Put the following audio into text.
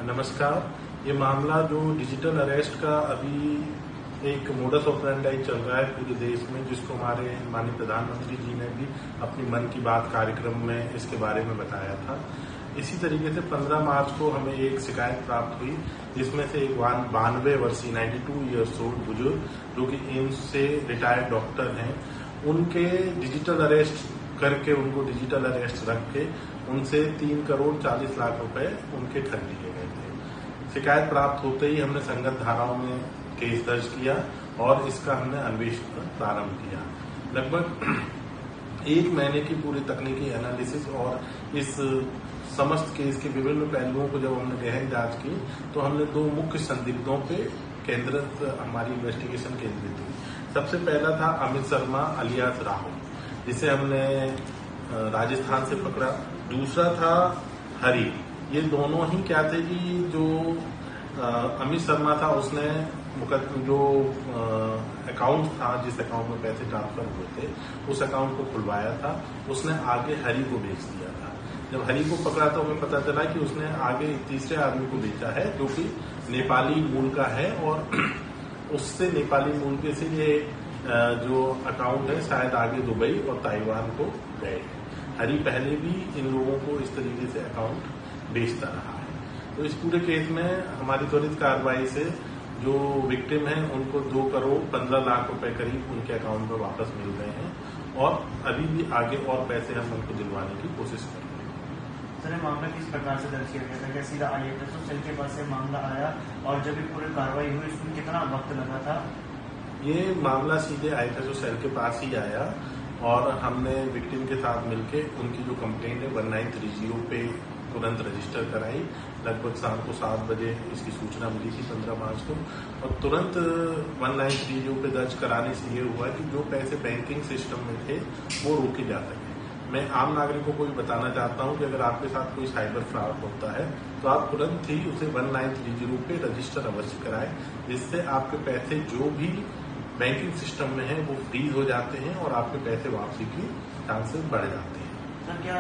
नमस्कार। ये मामला जो डिजिटल अरेस्ट का अभी एक मोडस ऑपरेंडाई चल रहा है पूरे देश में, जिसको हमारे माननीय प्रधानमंत्री जी ने भी अपनी मन की बात कार्यक्रम में इसके बारे में बताया था। इसी तरीके से 15 मार्च को हमें एक शिकायत प्राप्त हुई, जिसमें से एक 92 वर्षीय 92 ईयर्स ओल्ड बुजुर्ग जो कि एम्स से रिटायर्ड डॉक्टर हैं, उनके डिजिटल अरेस्ट करके, उनको डिजिटल अरेस्ट रख के उनसे 3 करोड़ 40 लाख रुपए उनके ठग लिए गए थे। शिकायत प्राप्त होते ही हमने संगत धाराओं में केस दर्ज किया और इसका हमने अन्वेषण प्रारंभ किया। लगभग 1 महीने की पूरी तकनीकी एनालिसिस और इस समस्त केस के विभिन्न पहलुओं को जब हमने गहन जांच की, तो हमने 2 मुख्य संदिग्धों पे केंद्रित हमारी इन्वेस्टिगेशन केंद्रित हुई। सबसे पहला था अमित शर्मा अलियास राहुल, जिसे हमने राजस्थान से पकड़ा। दूसरा था हरी। ये दोनों ही क्या थे कि जो अमित शर्मा था, उसने जो अकाउंट था, जिस अकाउंट में पैसे ट्रांसफर हुए थे, उस अकाउंट को खुलवाया था, उसने आगे हरी को बेच दिया था। जब हरी को पकड़ा तो हमें पता चला कि उसने आगे तीसरे आदमी को बेचा है, जो कि नेपाली मूल का है, और उससे नेपाली मूल के से ये जो अकाउंट है शायद आगे दुबई और ताइवान को गए। हरी पहले भी इन लोगों को इस तरीके से अकाउंट बेचता रहा है। तो इस पूरे केस में हमारी त्वरित कार्रवाई से जो विक्टिम है उनको 2 करोड़ 15 लाख रुपए करीब उनके अकाउंट में वापस मिल गए हैं, और अभी भी आगे और पैसे हम उनको दिलवाने की कोशिश कर रहे हैं। सर, मामला किस प्रकार से दर्ज किया गया था? क्या सीधा IFSO सेल के पास से मामला आया, और जब ये पूरी कार्रवाई हुई इसमें कितना वक्त लगा था? ये मामला सीधे IFSO सेल के पास ही आया, और हमने विक्टिम के साथ मिलके उनकी जो कंप्लेंट है 1930 पे तुरंत रजिस्टर कराई। लगभग शाम को 7 बजे इसकी सूचना मिली थी 15 मार्च को, और तुरंत 1930 पे दर्ज कराने से ये हुआ कि जो पैसे बैंकिंग सिस्टम में थे वो रोके जा सके। मैं आम नागरिकों को भी बताना चाहता हूं कि अगर आपके साथ कोई साइबर फ्रॉड होता है तो आप तुरंत ही उसे 1930 पे रजिस्टर अवश्य कराएं, जिससे आपके पैसे जो भी बैंकिंग सिस्टम में है वो फ्रीज हो जाते हैं और आपके पैसे वापसी की चांसेस बढ़ जाते हैं। सर, क्या